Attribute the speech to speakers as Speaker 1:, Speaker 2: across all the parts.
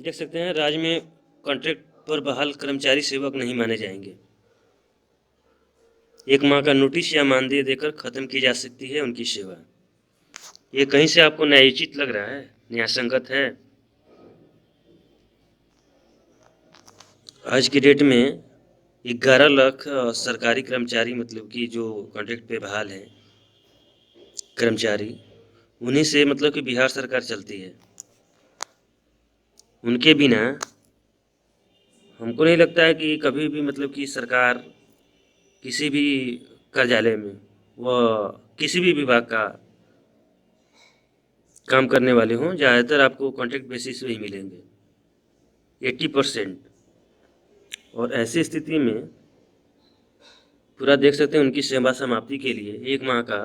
Speaker 1: देख सकते हैं राज्य में कॉन्ट्रैक्ट पर बहाल कर्मचारी सेवक नहीं माने जाएंगे। 1 माह का नोटिस या मानदेय देकर खत्म की जा सकती है उनकी सेवा। ये कहीं से आपको न्यायोचित लग रहा है, न्यायसंगत है? आज की डेट में 11 लाख सरकारी कर्मचारी मतलब कि जो कॉन्ट्रैक्ट पे बहाल हैं कर्मचारी, उन्हीं से मतलब कि बिहार सरकार चलती है। उनके बिना हमको नहीं लगता है कि कभी भी मतलब कि सरकार किसी भी कार्यालय में व किसी भी विभाग का काम करने वाले हों, ज़्यादातर आपको कॉन्ट्रैक्ट बेसिस पे ही मिलेंगे 80%। और ऐसी स्थिति में पूरा देख सकते हैं उनकी सेवा समाप्ति के लिए 1 माह का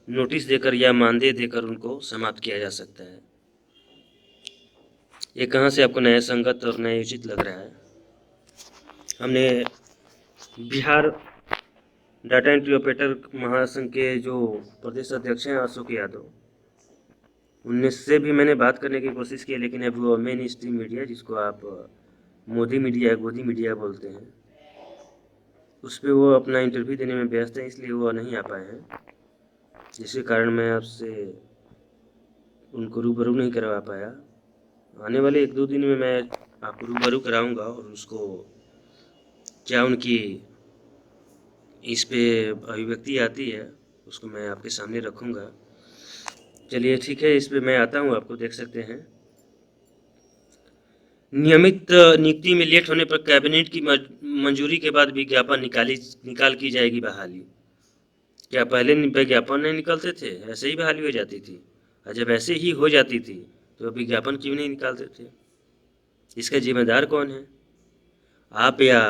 Speaker 1: नोटिस देकर या मानदेय देकर उनको समाप्त किया जा सकता है। ये कहाँ से आपको न्यायसंगत और न्यायोचित लग रहा है? हमने बिहार डाटा एंट्री ऑपरेटर महासंघ के जो प्रदेश अध्यक्ष हैं अशोक यादव, उनसे भी मैंने बात करने की कोशिश की, लेकिन अब वो मेन स्ट्रीम मीडिया, जिसको आप मोदी मीडिया गोदी मीडिया बोलते हैं, उस पर वो अपना इंटरव्यू देने में व्यस्त है, इसलिए वो नहीं आ पाए हैं, जिसके कारण मैं आपसे उनको रूबरू नहीं करवा पाया। आने वाले 1-2 दिन में मैं आपको रूबरू कराऊंगा और उसको क्या उनकी इस पे अभिव्यक्ति आती है उसको मैं आपके सामने रखूंगा। चलिए ठीक है, इस पे मैं आता हूँ, आपको देख सकते हैं। नियमित नियुक्ति में लेट होने पर कैबिनेट की मंजूरी के बाद विज्ञापन निकाल की जाएगी बहाली। क्या पहले विज्ञापन नहीं निकलते थे, ऐसे ही बहाली हो जाती थी? और जब ऐसे ही हो जाती थी तो विज्ञापन क्यों नहीं निकालते थे? इसका जिम्मेदार कौन है? आप या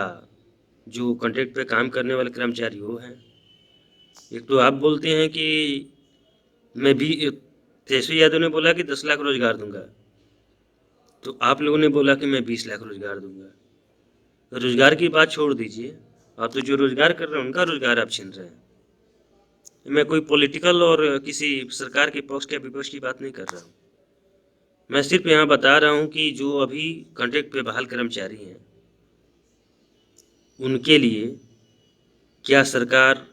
Speaker 1: जो कॉन्ट्रैक्ट पे काम करने वाले कर्मचारी वो हैं? एक तो आप बोलते हैं कि मैं भी तेजस्वी यादव ने बोला कि 10 लाख रोजगार दूंगा, तो आप लोगों ने बोला कि मैं 20 लाख रोजगार दूंगा। तो रोजगार की बात छोड़ दीजिए, आप तो जो रोजगार कर रहे हैं उनका रोजगार आप छीन रहे हैं। मैं कोई पॉलिटिकल और किसी सरकार के पक्ष या विपक्ष की बात नहीं कर रहा हूँ। मैं सिर्फ यहाँ बता रहा हूँ कि जो अभी कॉन्ट्रैक्ट पे बहाल कर्मचारी हैं उनके लिए क्या सरकार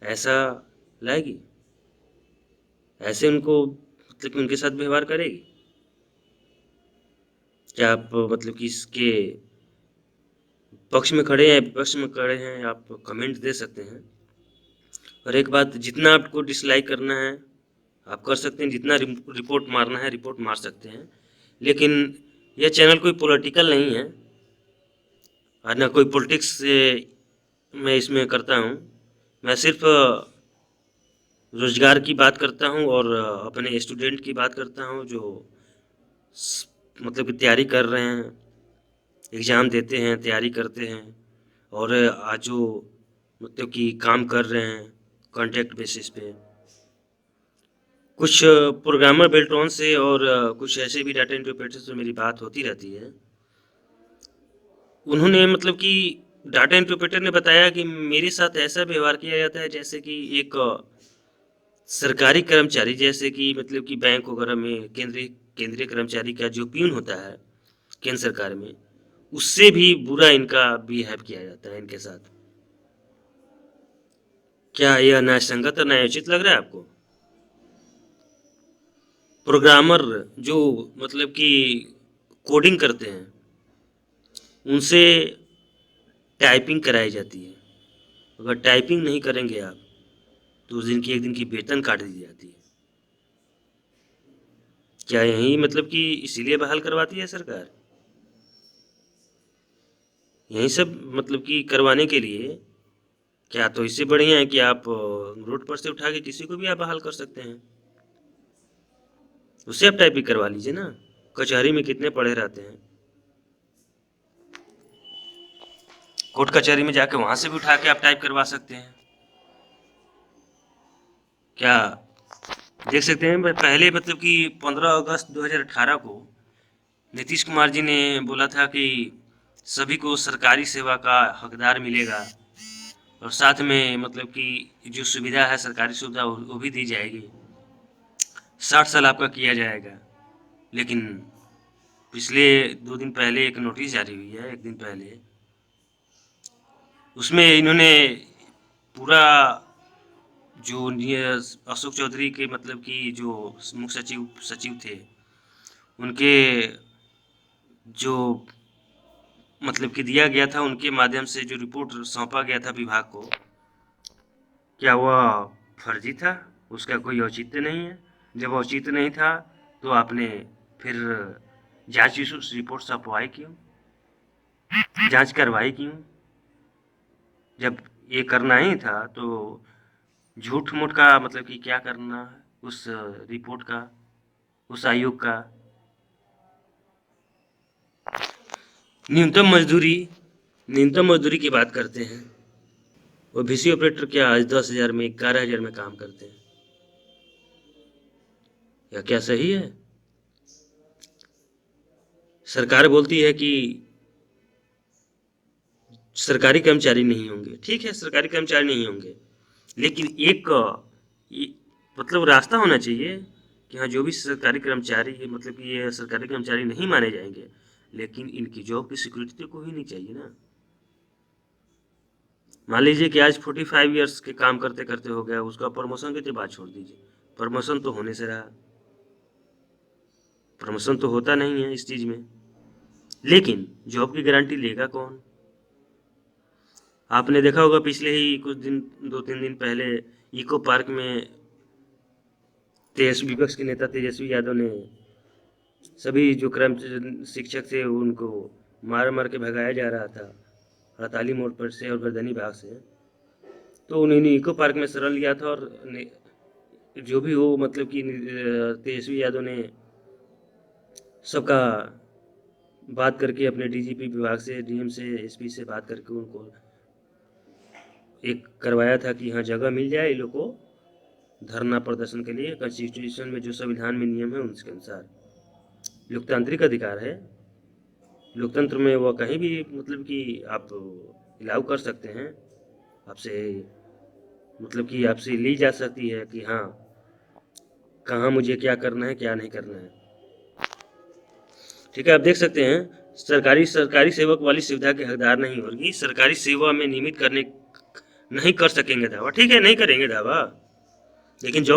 Speaker 1: ऐसा लाएगी? ऐसे उनको मतलब कि उनके साथ व्यवहार करेगी? क्या आप मतलब कि इसके पक्ष में खड़े हैं, विपक्ष में खड़े हैं, आप कमेंट दे सकते हैं। और एक बात, जितना आपको डिसलाइक करना है आप कर सकते हैं, जितना रिपोर्ट मारना है रिपोर्ट मार सकते हैं, लेकिन यह चैनल कोई पॉलिटिकल नहीं है और ना कोई पॉलिटिक्स से मैं इसमें करता हूँ। मैं सिर्फ रोजगार की बात करता हूँ और अपने स्टूडेंट की बात करता हूँ जो मतलब कि तैयारी कर रहे हैं, एग्ज़ाम देते हैं, तैयारी करते हैं और आज जो मतलब कि काम कर रहे हैं कॉन्ट्रैक्ट बेसिस पे। कुछ प्रोग्रामर बेल्ट्रॉन से और कुछ ऐसे भी डाटा इंटरप्रेटर से मेरी बात होती रहती है। उन्होंने मतलब कि डाटा इंटरप्रेटर ने बताया कि मेरे साथ ऐसा व्यवहार किया जाता है जैसे कि एक सरकारी कर्मचारी, जैसे कि मतलब कि बैंक वगैरह में केंद्रीय कर्मचारी का जो प्यून होता है केंद्र सरकार में, उससे भी बुरा इनका बिहेव किया जाता है इनके साथ। क्या यह न्यायसंगत और न्यायोचित लग रहा है आपको? प्रोग्रामर जो मतलब कि कोडिंग करते हैं उनसे टाइपिंग कराई जाती है। अगर टाइपिंग नहीं करेंगे आप तो उस दिन की 1 दिन की वेतन काट दी जाती है। क्या यही मतलब कि इसीलिए बहाल करवाती है सरकार? यही सब मतलब कि करवाने के लिए? क्या तो इससे बढ़िया है कि आप रोड पर से उठा के किसी को भी आप बहाल कर सकते हैं, उससे आप टाइपिंग करवा लीजिए ना। कचहरी में कितने पड़े रहते हैं, कोर्ट कचहरी में जाके वहां से भी उठा के आप टाइप करवा सकते हैं। क्या देख सकते हैं, पहले मतलब कि 15 अगस्त 2018 को नीतीश कुमार जी ने बोला था कि सभी को सरकारी सेवा का हकदार मिलेगा और साथ में मतलब कि जो सुविधा है सरकारी सुविधा वो भी दी जाएगी, 60 साल आपका किया जाएगा। लेकिन पिछले 2 दिन पहले एक नोटिस जारी हुई है, 1 दिन पहले। उसमें इन्होंने पूरा जो ये अशोक चौधरी के मतलब कि जो मुख्य सचिव थे, उनके जो मतलब कि दिया गया था, उनके माध्यम से जो रिपोर्ट सौंपा गया था विभाग को, क्या वह फर्जी था? उसका कोई औचित्य नहीं है। जब औचित्य नहीं था तो आपने फिर जांच रिपोर्ट छपवाई क्यों? जांच करवाई क्यों? जब ये करना ही था तो झूठ मूठ का मतलब कि क्या करना है उस रिपोर्ट का, उस आयोग का? न्यूनतम मजदूरी, न्यूनतम मजदूरी की बात करते हैं। वो बीसी ऑपरेटर क्या आज 10,000 में 11,000 में काम करते हैं? या क्या सही है? सरकार बोलती है कि सरकारी कर्मचारी नहीं होंगे। ठीक है, सरकारी कर्मचारी नहीं होंगे, लेकिन एक मतलब रास्ता होना चाहिए कि हाँ, जो भी सरकारी कर्मचारी है मतलब कि ये सरकारी कर्मचारी नहीं माने जाएंगे, लेकिन इनकी जॉब की सिक्योरिटी तो कोई नहीं चाहिए ना। मान लीजिए कि आज 45 ईयर्स के काम करते करते हो गया, उसका प्रमोशन की तो बात छोड़ दीजिए, प्रमोशन तो होने से रहा, प्रमोशन तो होता नहीं है इस चीज़ में, लेकिन जॉब की गारंटी लेगा कौन? आपने देखा होगा पिछले ही कुछ दिन, 2-3 दिन पहले इको पार्क में विपक्ष के नेता तेजस्वी यादव ने सभी जो शिक्षक थे उनको मार मार के भगाया जा रहा था हड़ताली मोड़ पर से और गर्दनी बाग से। तो उन्होंने इको पार्क में शरण लिया था और जो भी हो मतलब कि तेजस्वी यादव ने सबका बात करके अपने डीजीपी विभाग से, डीएम से, एसपी से बात करके उनको एक करवाया था कि हाँ, जगह मिल जाए इन लोग को धरना प्रदर्शन के लिए। कॉन्स्टिट्यूशन में जो संविधान में नियम है उसके अनुसार लोकतांत्रिक अधिकार है, लोकतंत्र में वह कहीं भी मतलब कि आप अलाउ कर सकते हैं, आपसे मतलब कि आपसे ली जा सकती है कि हाँ, कहाँ मुझे क्या करना है क्या नहीं करना है। ठीक है, आप देख सकते हैं सरकारी सेवक वाली सुविधा के हकदार नहीं होगी, सरकारी सेवा में नियमित करने नहीं कर सकेंगे दावा। ठीक है, नहीं करेंगे दावा, लेकिन जो